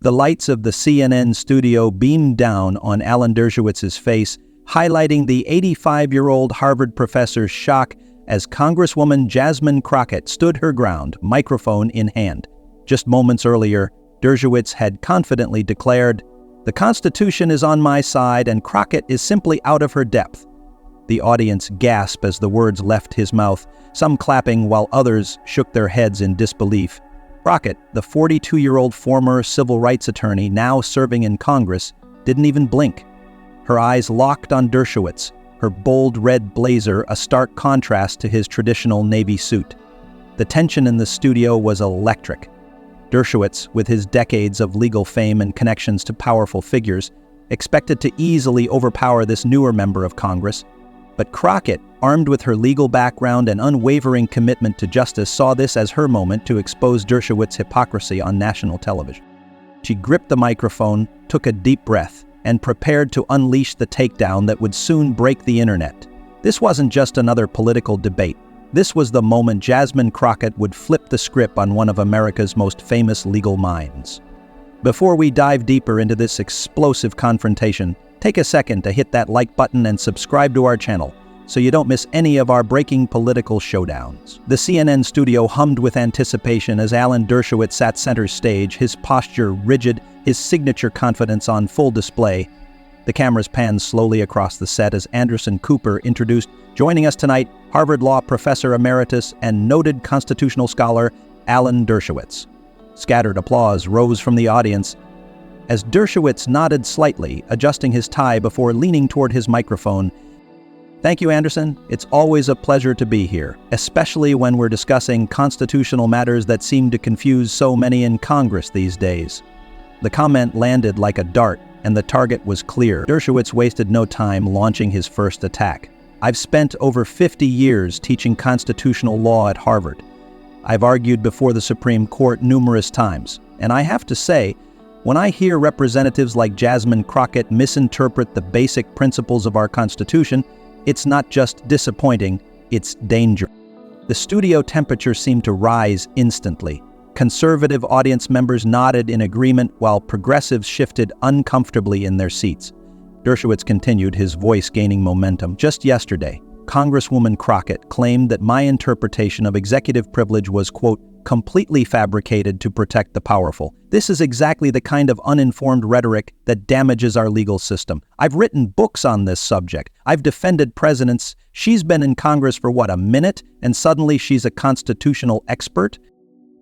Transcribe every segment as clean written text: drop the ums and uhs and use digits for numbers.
The lights of the CNN studio beamed down on Alan Dershowitz's face, highlighting the 85-year-old Harvard professor's shock as Congresswoman Jasmine Crockett stood her ground, microphone in hand. Just moments earlier, Dershowitz had confidently declared, "The Constitution is on my side and Crockett is simply out of her depth." The audience gasped as the words left his mouth, some clapping while others shook their heads in disbelief. Crockett, the 42-year-old former civil rights attorney now serving in Congress, didn't even blink. Her eyes locked on Dershowitz, her bold red blazer a stark contrast to his traditional navy suit. The tension in the studio was electric. Dershowitz, with his decades of legal fame and connections to powerful figures, expected to easily overpower this newer member of Congress. But Crockett, armed with her legal background and unwavering commitment to justice, saw this as her moment to expose Dershowitz's hypocrisy on national television. She gripped the microphone, took a deep breath, and prepared to unleash the takedown that would soon break the internet. This wasn't just another political debate. This was the moment Jasmine Crockett would flip the script on one of America's most famous legal minds. Before we dive deeper into this explosive confrontation, take a second to hit that like button and subscribe to our channel so you don't miss any of our breaking political showdowns. The CNN studio hummed with anticipation as Alan Dershowitz sat center stage, his posture rigid, his signature confidence on full display. The cameras panned slowly across the set as Anderson Cooper introduced, joining us tonight, Harvard Law Professor Emeritus and noted constitutional scholar Alan Dershowitz. Scattered applause rose from the audience as Dershowitz nodded slightly, adjusting his tie before leaning toward his microphone. "Thank you, Anderson. It's always a pleasure to be here, especially when we're discussing constitutional matters that seem to confuse so many in Congress these days." The comment landed like a dart, and the target was clear. Dershowitz wasted no time launching his first attack. "I've spent over 50 years teaching constitutional law at Harvard. I've argued before the Supreme Court numerous times, and I have to say, when I hear representatives like Jasmine Crockett misinterpret the basic principles of our Constitution, it's not just disappointing, it's dangerous." The studio temperature seemed to rise instantly. Conservative audience members nodded in agreement while progressives shifted uncomfortably in their seats. Dershowitz continued, his voice gaining momentum. "Just yesterday, Congresswoman Crockett claimed that my interpretation of executive privilege was, quote, completely fabricated to protect the powerful. This is exactly the kind of uninformed rhetoric that damages our legal system. I've written books on this subject. I've defended presidents. She's been in Congress for, a minute, and suddenly she's a constitutional expert?"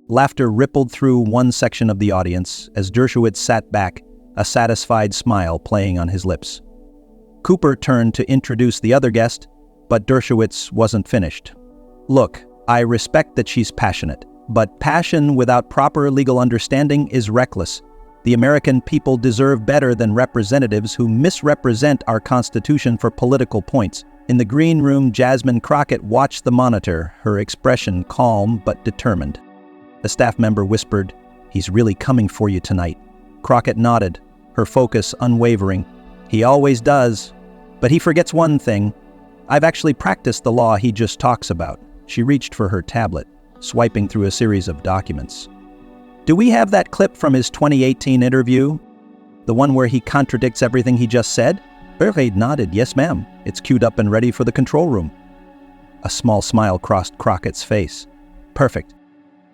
Laughter rippled through one section of the audience as Dershowitz sat back, a satisfied smile playing on his lips. Cooper turned to introduce the other guest, but Dershowitz wasn't finished. "Look, I respect that she's passionate, but passion without proper legal understanding is reckless. The American people deserve better than representatives who misrepresent our Constitution for political points." In the green room, Jasmine Crockett watched the monitor, her expression calm but determined. A staff member whispered, "He's really coming for you tonight." Crockett nodded, her focus unwavering. "He always does, but he forgets one thing. I've actually practiced the law he just talks about." She reached for her tablet, swiping through a series of documents. "Do we have that clip from his 2018 interview? The one where he contradicts everything he just said?" Crockett nodded, "Yes, ma'am. It's queued up and ready for the control room." A small smile crossed Crockett's face. "Perfect.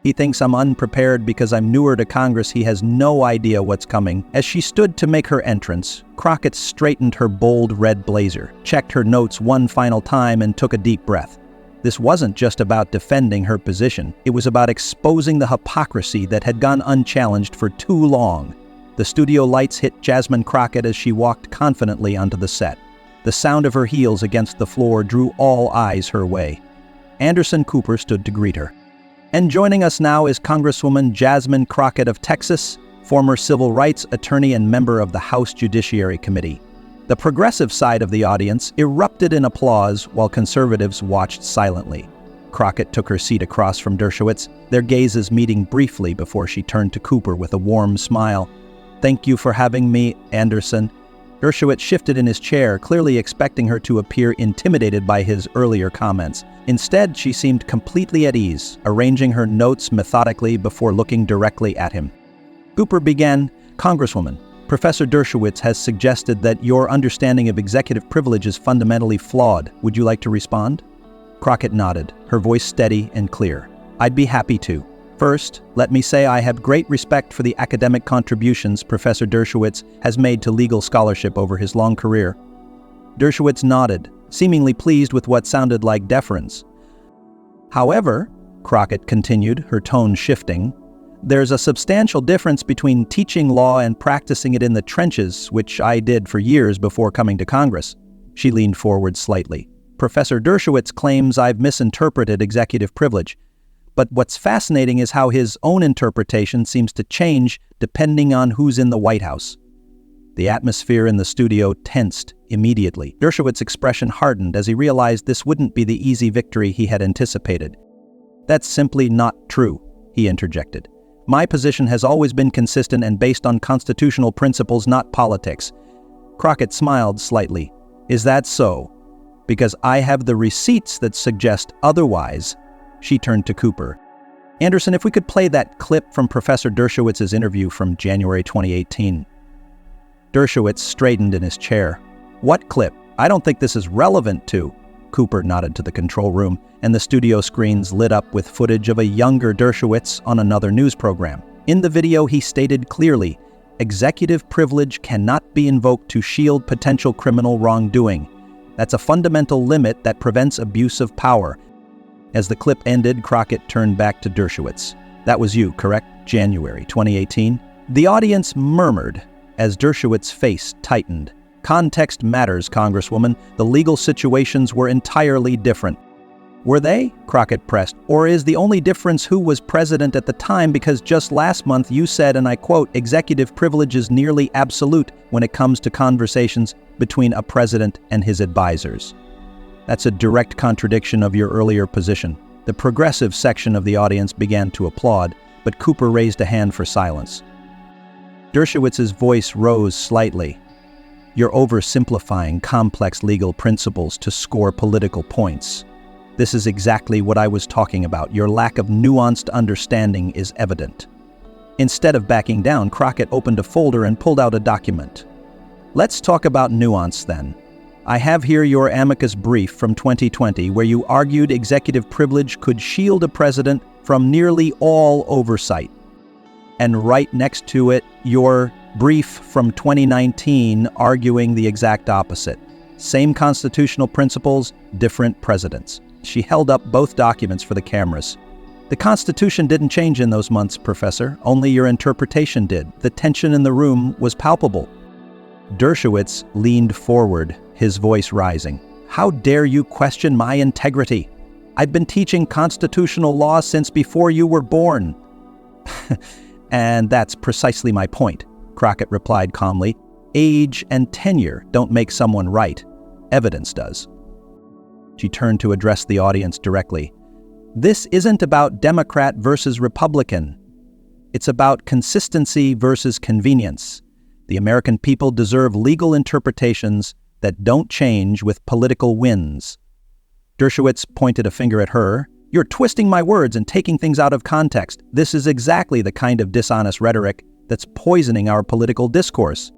He thinks I'm unprepared because I'm newer to Congress. He has no idea what's coming." As she stood to make her entrance, Crockett straightened her bold red blazer, checked her notes one final time, and took a deep breath. This wasn't just about defending her position. It was about exposing the hypocrisy that had gone unchallenged for too long. The studio lights hit Jasmine Crockett as she walked confidently onto the set. The sound of her heels against the floor drew all eyes her way. Anderson Cooper stood to greet her. And joining us now is Congresswoman Jasmine Crockett of Texas, former civil rights attorney and member of the House Judiciary Committee. The progressive side of the audience erupted in applause while conservatives watched silently. Crockett took her seat across from Dershowitz, their gazes meeting briefly before she turned to Cooper with a warm smile. "Thank you for having me, Anderson." Dershowitz shifted in his chair, clearly expecting her to appear intimidated by his earlier comments. Instead, she seemed completely at ease, arranging her notes methodically before looking directly at him. Cooper began, Congresswoman, Professor Dershowitz has suggested that your understanding of executive privilege is fundamentally flawed. Would you like to respond? Crockett nodded, her voice steady and clear. I'd be happy to. First, let me say I have great respect for the academic contributions Professor Dershowitz has made to legal scholarship over his long career. Dershowitz nodded, seemingly pleased with what sounded like deference. However, Crockett continued, her tone shifting, there's a substantial difference between teaching law and practicing it in the trenches, which I did for years before coming to Congress. She leaned forward slightly. Professor Dershowitz claims I've misinterpreted executive privilege. But what's fascinating is how his own interpretation seems to change depending on who's in the White House. The atmosphere in the studio tensed immediately. Dershowitz's expression hardened as he realized this wouldn't be the easy victory he had anticipated. That's simply not true, he interjected. My position has always been consistent and based on constitutional principles, not politics. Crockett smiled slightly. Is that so? Because I have the receipts that suggest otherwise. She turned to Cooper. Anderson, if we could play that clip from Professor Dershowitz's interview from January 2018. Dershowitz straightened in his chair. What clip? I don't think this is relevant to. Cooper nodded to the control room, and the studio screens lit up with footage of a younger Dershowitz on another news program. In the video, he stated clearly, executive privilege cannot be invoked to shield potential criminal wrongdoing. That's a fundamental limit that prevents abuse of power. As the clip ended, Crockett turned back to Dershowitz. That was you, correct? January 2018? The audience murmured as Dershowitz's face tightened. Context matters, Congresswoman. The legal situations were entirely different. Were they? Crockett pressed. Or is the only difference who was president at the time, because just last month you said, and I quote, executive privilege is nearly absolute when it comes to conversations between a president and his advisors. That's a direct contradiction of your earlier position. The progressive section of the audience began to applaud, but Cooper raised a hand for silence. Dershowitz's voice rose slightly. You're oversimplifying complex legal principles to score political points. This is exactly what I was talking about. Your lack of nuanced understanding is evident. Instead of backing down, Crockett opened a folder and pulled out a document. Let's talk about nuance then. I have here your amicus brief from 2020 where you argued executive privilege could shield a president from nearly all oversight. And right next to it, your brief from 2019 arguing the exact opposite. Same constitutional principles, different presidents. She held up both documents for the cameras. The Constitution didn't change in those months, Professor. Only your interpretation did. The tension in the room was palpable. Dershowitz leaned forward, his voice rising. How dare you question my integrity? I've been teaching constitutional law since before you were born. And that's precisely my point, Crockett replied calmly. Age and tenure don't make someone right. Evidence does. She turned to address the audience directly. This isn't about Democrat versus Republican. It's about consistency versus convenience. The American people deserve legal interpretations that don't change with political wins. Dershowitz pointed a finger at her. You're twisting my words and taking things out of context. This is exactly the kind of dishonest rhetoric that's poisoning our political discourse.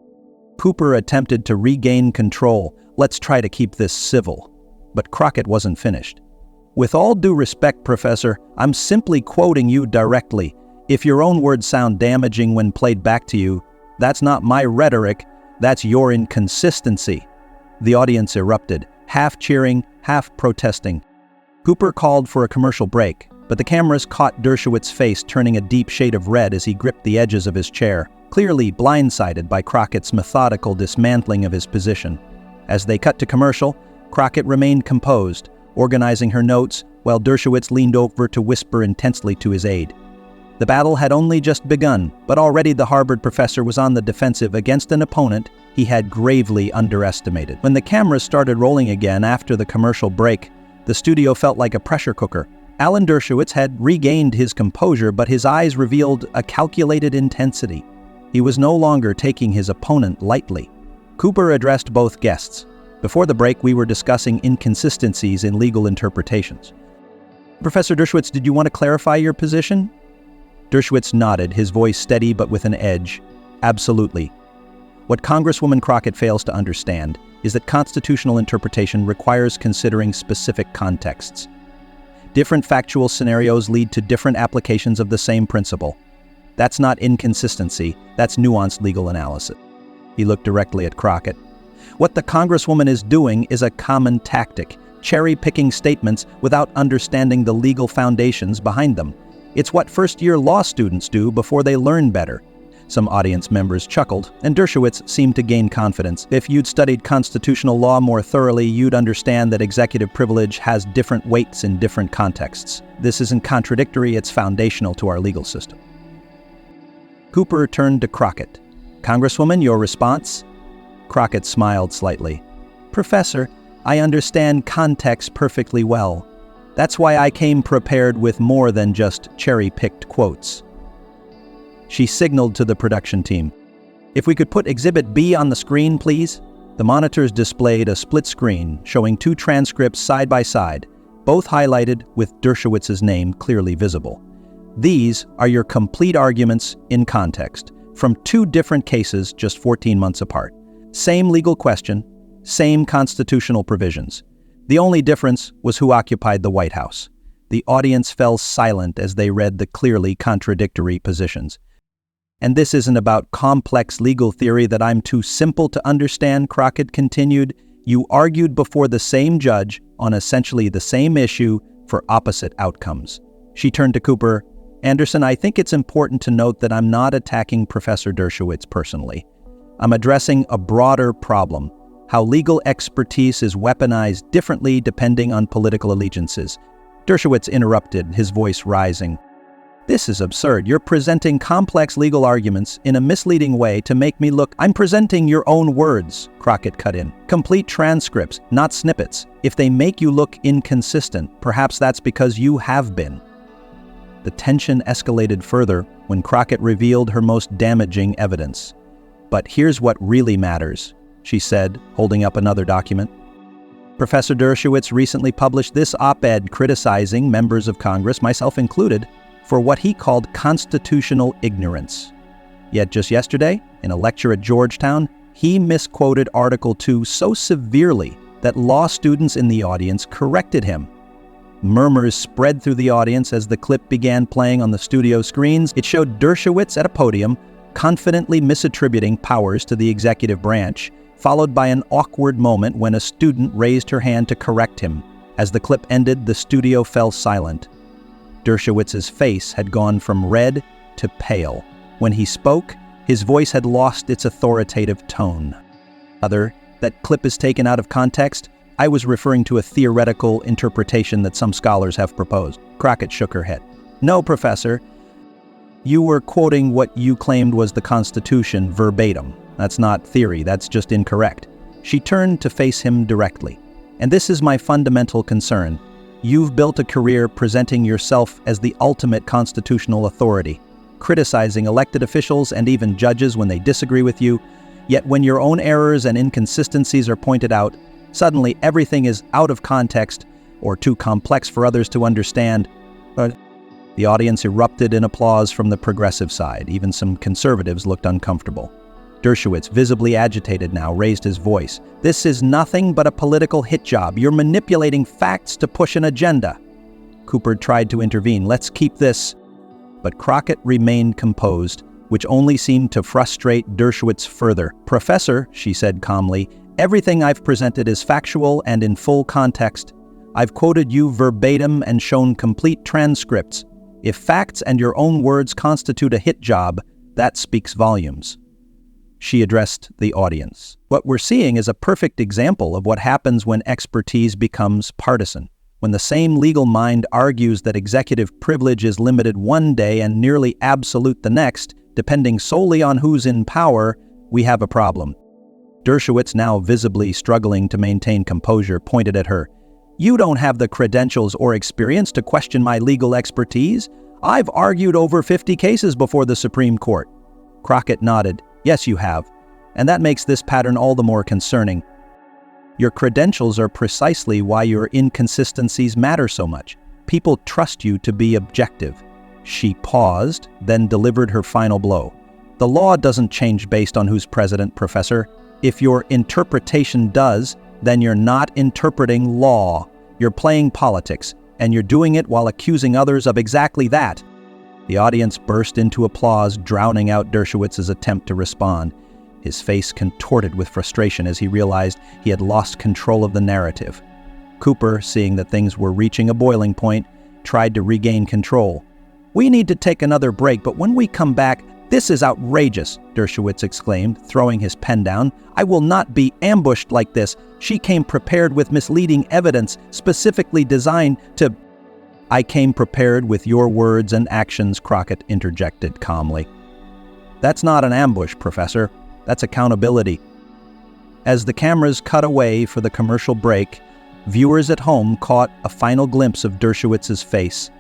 Cooper attempted to regain control. Let's try to keep this civil. But Crockett wasn't finished. With all due respect, Professor, I'm simply quoting you directly. If your own words sound damaging when played back to you, that's not my rhetoric, that's your inconsistency. The audience erupted, half cheering, half protesting. Cooper called for a commercial break, but the cameras caught Dershowitz's face turning a deep shade of red as he gripped the edges of his chair, clearly blindsided by Crockett's methodical dismantling of his position. As they cut to commercial, Crockett remained composed, organizing her notes, while Dershowitz leaned over to whisper intensely to his aide. The battle had only just begun, but already the Harvard professor was on the defensive against an opponent he had gravely underestimated. When the cameras started rolling again after the commercial break, the studio felt like a pressure cooker. Alan Dershowitz had regained his composure, but his eyes revealed a calculated intensity. He was no longer taking his opponent lightly. Cooper addressed both guests. Before the break, we were discussing inconsistencies in legal interpretations. Professor Dershowitz, did you want to clarify your position? Dershowitz nodded, his voice steady but with an edge. Absolutely. What Congresswoman Crockett fails to understand is that constitutional interpretation requires considering specific contexts. Different factual scenarios lead to different applications of the same principle. That's not inconsistency, that's nuanced legal analysis. He looked directly at Crockett. What the Congresswoman is doing is a common tactic, cherry-picking statements without understanding the legal foundations behind them. It's what first-year law students do before they learn better. Some audience members chuckled, and Dershowitz seemed to gain confidence. If you'd studied constitutional law more thoroughly, you'd understand that executive privilege has different weights in different contexts. This isn't contradictory, it's foundational to our legal system. Cooper turned to Crockett. Congresswoman, your response? Crockett smiled slightly. Professor, I understand context perfectly well. That's why I came prepared with more than just cherry-picked quotes. She signaled to the production team. If we could put Exhibit B on the screen, please? The monitors displayed a split screen showing two transcripts side by side, both highlighted with Dershowitz's name clearly visible. These are your complete arguments in context, from two different cases just 14 months apart. Same legal question, same constitutional provisions. The only difference was who occupied the White House. The audience fell silent as they read the clearly contradictory positions. And this isn't about complex legal theory that I'm too simple to understand, Crockett continued. You argued before the same judge on essentially the same issue for opposite outcomes. She turned to Cooper. Anderson, I think it's important to note that I'm not attacking Professor Dershowitz personally. I'm addressing a broader problem, how legal expertise is weaponized differently depending on political allegiances. Dershowitz interrupted, his voice rising. This is absurd. You're presenting complex legal arguments in a misleading way to make me look. I'm presenting your own words, Crockett cut in. Complete transcripts, not snippets. If they make you look inconsistent, perhaps that's because you have been. The tension escalated further when Crockett revealed her most damaging evidence. But here's what really matters, she said, holding up another document. Professor Dershowitz recently published this op-ed criticizing members of Congress, myself included, for what he called constitutional ignorance. Yet just yesterday, in a lecture at Georgetown, he misquoted Article 2 so severely that law students in the audience corrected him. Murmurs spread through the audience as the clip began playing on the studio screens. It showed Dershowitz at a podium, confidently misattributing powers to the executive branch, followed by an awkward moment when a student raised her hand to correct him. As the clip ended, the studio fell silent. Dershowitz's face had gone from red to pale. When he spoke, his voice had lost its authoritative tone. That clip is taken out of context. I was referring to a theoretical interpretation that some scholars have proposed. Crockett shook her head. No, Professor. You were quoting what you claimed was the Constitution verbatim. That's not theory, that's just incorrect. She turned to face him directly. And this is my fundamental concern. You've built a career presenting yourself as the ultimate constitutional authority, criticizing elected officials and even judges when they disagree with you. Yet when your own errors and inconsistencies are pointed out, suddenly everything is out of context or too complex for others to understand. The audience erupted in applause from the progressive side. Even some conservatives looked uncomfortable. Dershowitz, visibly agitated now, raised his voice. This is nothing but a political hit job. You're manipulating facts to push an agenda. Cooper tried to intervene. Let's keep this. But Crockett remained composed, which only seemed to frustrate Dershowitz further. Professor, she said calmly, everything I've presented is factual and in full context. I've quoted you verbatim and shown complete transcripts. If facts and your own words constitute a hit job, that speaks volumes. She addressed the audience. What we're seeing is a perfect example of what happens when expertise becomes partisan. When the same legal mind argues that executive privilege is limited one day and nearly absolute the next, depending solely on who's in power, we have a problem. Dershowitz, now visibly struggling to maintain composure, pointed at her. You don't have the credentials or experience to question my legal expertise. I've argued over 50 cases before the Supreme Court. Crockett nodded. Yes, you have. And that makes this pattern all the more concerning. Your credentials are precisely why your inconsistencies matter so much. People trust you to be objective. She paused, then delivered her final blow. The law doesn't change based on who's president, Professor. If your interpretation does, then you're not interpreting law. You're playing politics, and you're doing it while accusing others of exactly that." The audience burst into applause, drowning out Dershowitz's attempt to respond. His face contorted with frustration as he realized he had lost control of the narrative. Cooper, seeing that things were reaching a boiling point, tried to regain control. "We need to take another break, but when we come back, this is outrageous," Dershowitz exclaimed, throwing his pen down. "I will not be ambushed like this. She came prepared with misleading evidence, specifically designed to—" "I came prepared with your words and actions," Crockett interjected calmly. "That's not an ambush, Professor. That's accountability." As the cameras cut away for the commercial break, viewers at home caught a final glimpse of Dershowitz's face,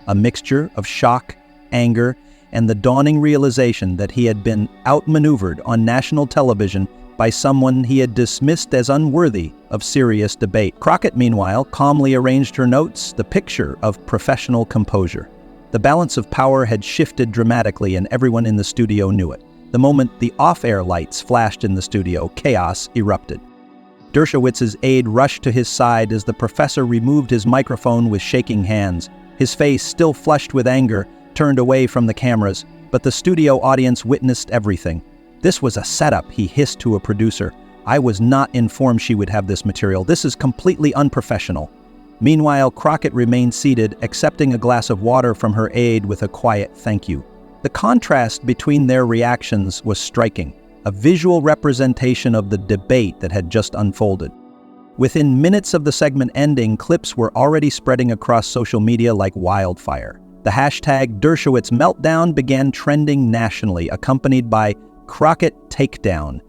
a mixture of shock, anger, and the dawning realization that he had been outmaneuvered on national television by someone he had dismissed as unworthy of serious debate. Crockett, meanwhile, calmly arranged her notes, the picture of professional composure. The balance of power had shifted dramatically, and everyone in the studio knew it. The moment the off-air lights flashed in the studio, chaos erupted. Dershowitz's aide rushed to his side as the professor removed his microphone with shaking hands. His face, still flushed with anger, turned away from the cameras, but the studio audience witnessed everything. "This was a setup," he hissed to a producer. "I was not informed she would have this material. This is completely unprofessional." Meanwhile, Crockett remained seated, accepting a glass of water from her aide with a quiet thank you. The contrast between their reactions was striking, a visual representation of the debate that had just unfolded. Within minutes of the segment ending, clips were already spreading across social media like wildfire. The hashtag Dershowitz Meltdown began trending nationally, accompanied by Crockett Takedown.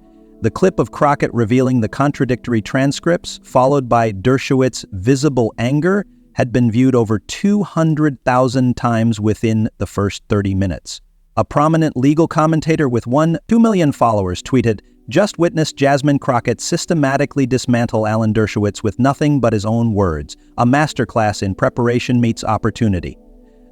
The clip of Crockett revealing the contradictory transcripts, followed by Dershowitz' visible anger, had been viewed over 200,000 times within the first 30 minutes. A prominent legal commentator with 2 million followers tweeted, "Just witnessed Jasmine Crockett systematically dismantle Alan Dershowitz with nothing but his own words. A masterclass in preparation meets opportunity."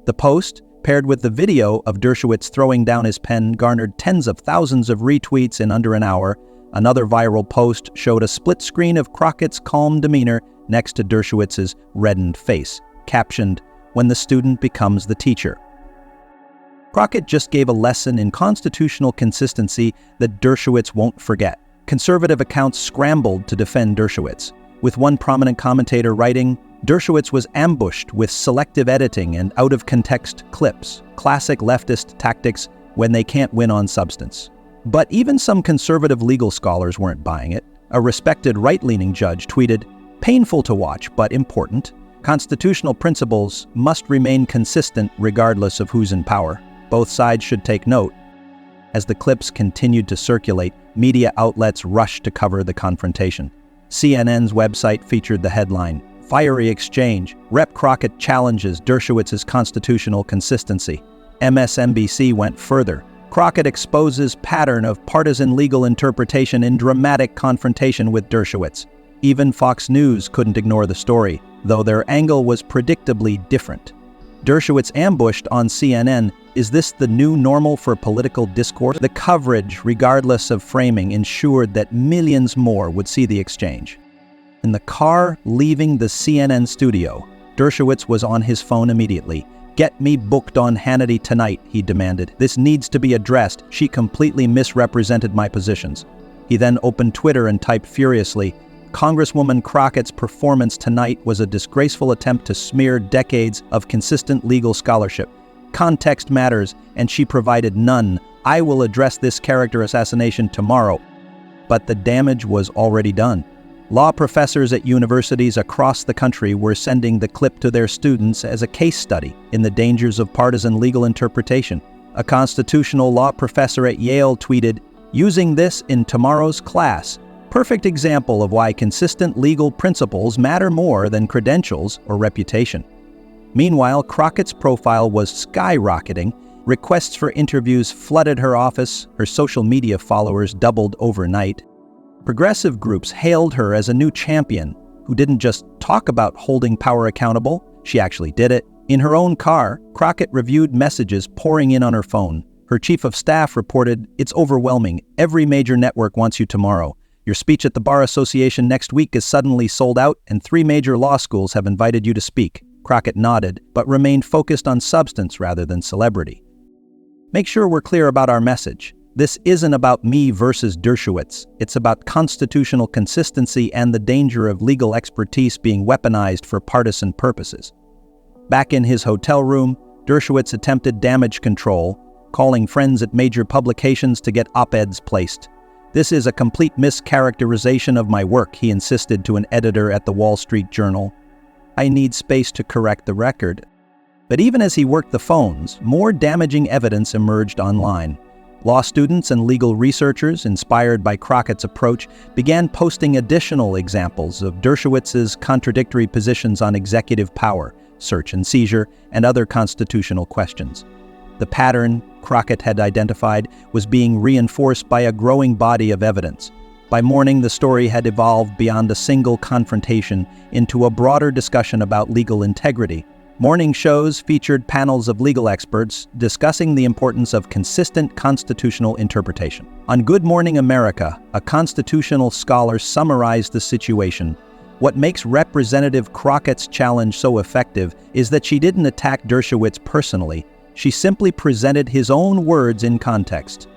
The post, paired with the video of Dershowitz throwing down his pen, garnered tens of thousands of retweets in under an hour. Another viral post showed a split screen of Crockett's calm demeanor next to Dershowitz's reddened face, captioned, "When the student becomes the teacher." Crockett just gave a lesson in constitutional consistency that Dershowitz won't forget. Conservative accounts scrambled to defend Dershowitz, with one prominent commentator writing, "Dershowitz was ambushed with selective editing and out-of-context clips, classic leftist tactics when they can't win on substance." But even some conservative legal scholars weren't buying it. A respected right-leaning judge tweeted, "Painful to watch, but important. Constitutional principles must remain consistent regardless of who's in power. Both sides should take note." As the clips continued to circulate, media outlets rushed to cover the confrontation. CNN's website featured the headline, "Fiery Exchange, Rep. Crockett Challenges Dershowitz's Constitutional Consistency." MSNBC went further. "Crockett exposes pattern of partisan legal interpretation in dramatic confrontation with Dershowitz." Even Fox News couldn't ignore the story, though their angle was predictably different. Dershowitz ambushed on CNN. Is this the new normal for political discourse? The coverage, regardless of framing, ensured that millions more would see the exchange. In the car leaving the CNN studio, Dershowitz was on his phone immediately. "Get me booked on Hannity tonight," he demanded. "This needs to be addressed. She completely misrepresented my positions." He then opened Twitter and typed furiously, "Congresswoman Crockett's performance tonight was a disgraceful attempt to smear decades of consistent legal scholarship. Context matters, and she provided none. I will address this character assassination tomorrow." But the damage was already done. Law professors at universities across the country were sending the clip to their students as a case study in the dangers of partisan legal interpretation. A constitutional law professor at Yale tweeted, "Using this in tomorrow's class. Perfect example of why consistent legal principles matter more than credentials or reputation." Meanwhile, Crockett's profile was skyrocketing. Requests for interviews flooded her office. Her social media followers doubled overnight. Progressive groups hailed her as a new champion who didn't just talk about holding power accountable, she actually did it. In her own car, Crockett reviewed messages pouring in on her phone. Her Her chief of staff reported, "It's overwhelming. Every major network wants you tomorrow. Your speech at the Bar Association next week is suddenly sold out, and 3 major law schools have invited you to speak." Crockett nodded, but remained focused on substance rather than celebrity. Make sure we're clear about our message. This isn't about me versus Dershowitz. It's about constitutional consistency and the danger of legal expertise being weaponized for partisan purposes. Back in his hotel room, Dershowitz attempted damage control, calling friends at major publications to get op-eds placed. "This is a complete mischaracterization of my work," he insisted to an editor at the Wall Street Journal. "I need space to correct the record." But even as he worked the phones, more damaging evidence emerged online. Law students and legal researchers, inspired by Crockett's approach, began posting additional examples of Dershowitz's contradictory positions on executive power, search and seizure, and other constitutional questions. The pattern Crockett had identified was being reinforced by a growing body of evidence. By morning, the story had evolved beyond a single confrontation into a broader discussion about legal integrity. Morning shows featured panels of legal experts discussing the importance of consistent constitutional interpretation. On Good Morning America, a constitutional scholar summarized the situation. "What makes Representative Crockett's challenge so effective is that she didn't attack Dershowitz personally. She simply presented his own words in context."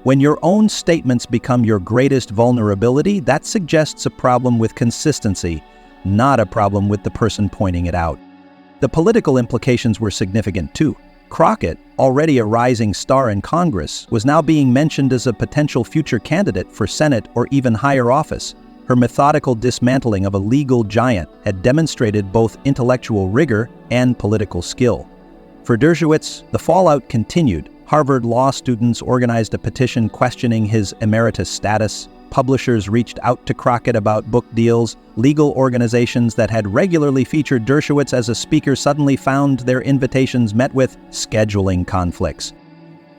When your own statements become your greatest vulnerability, that suggests a problem with consistency, not a problem with the person pointing it out. The political implications were significant too. Crockett, already a rising star in Congress, was now being mentioned as a potential future candidate for Senate or even higher office. Her methodical dismantling of a legal giant had demonstrated both intellectual rigor and political skill. For Dershowitz, the fallout continued. Harvard law students organized a petition questioning his emeritus status. Publishers reached out to Crockett about book deals. Legal organizations that had regularly featured Dershowitz as a speaker suddenly found their invitations met with scheduling conflicts.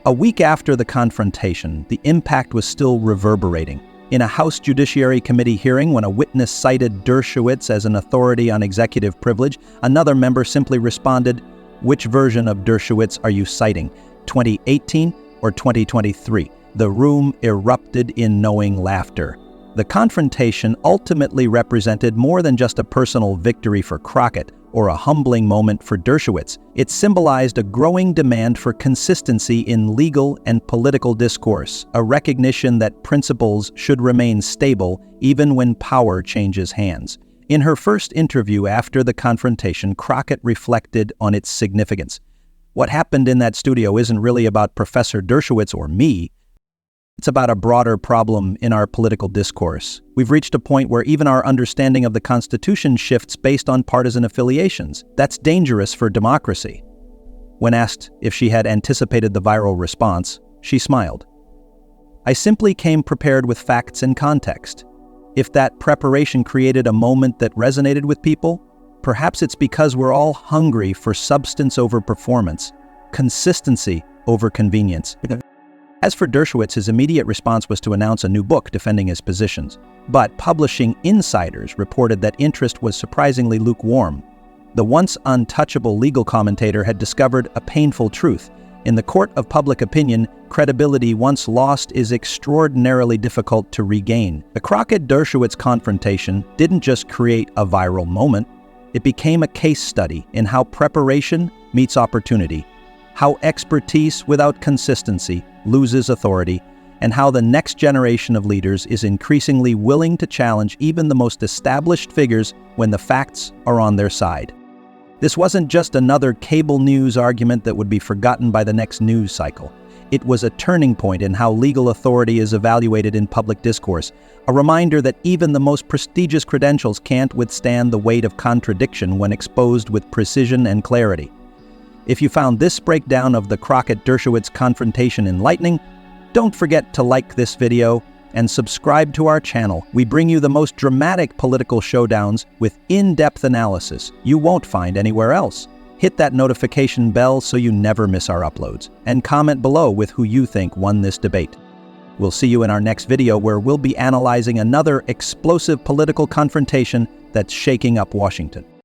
A week after the confrontation, the impact was still reverberating. In a House Judiciary Committee hearing, when a witness cited Dershowitz as an authority on executive privilege, another member simply responded, "Which version of Dershowitz are you citing, 2018 or 2023? The room erupted in knowing laughter. The confrontation ultimately represented more than just a personal victory for Crockett or a humbling moment for Dershowitz. It symbolized a growing demand for consistency in legal and political discourse, a recognition that principles should remain stable even when power changes hands. In her first interview after the confrontation, Crockett reflected on its significance. "What happened in that studio isn't really about Professor Dershowitz or me. It's about a broader problem in our political discourse. We've reached a point where even our understanding of the Constitution shifts based on partisan affiliations. That's dangerous for democracy." When asked if she had anticipated the viral response, she smiled. "I simply came prepared with facts and context. If that preparation created a moment that resonated with people, perhaps it's because we're all hungry for substance over performance, consistency over convenience." As for Dershowitz, his immediate response was to announce a new book defending his positions. But publishing insiders reported that interest was surprisingly lukewarm. The once untouchable legal commentator had discovered a painful truth. In the court of public opinion, credibility once lost is extraordinarily difficult to regain. The Crockett-Dershowitz confrontation didn't just create a viral moment. It became a case study in how preparation meets opportunity, how expertise without consistency loses authority, and how the next generation of leaders is increasingly willing to challenge even the most established figures when the facts are on their side. This wasn't just another cable news argument that would be forgotten by the next news cycle. It was a turning point in how legal authority is evaluated in public discourse, a reminder that even the most prestigious credentials can't withstand the weight of contradiction when exposed with precision and clarity. If you found this breakdown of the Crockett-Dershowitz confrontation enlightening, don't forget to like this video and subscribe to our channel. We bring you the most dramatic political showdowns with in-depth analysis you won't find anywhere else. Hit that notification bell so you never miss our uploads, and comment below with who you think won this debate. We'll see you in our next video, where we'll be analyzing another explosive political confrontation that's shaking up Washington.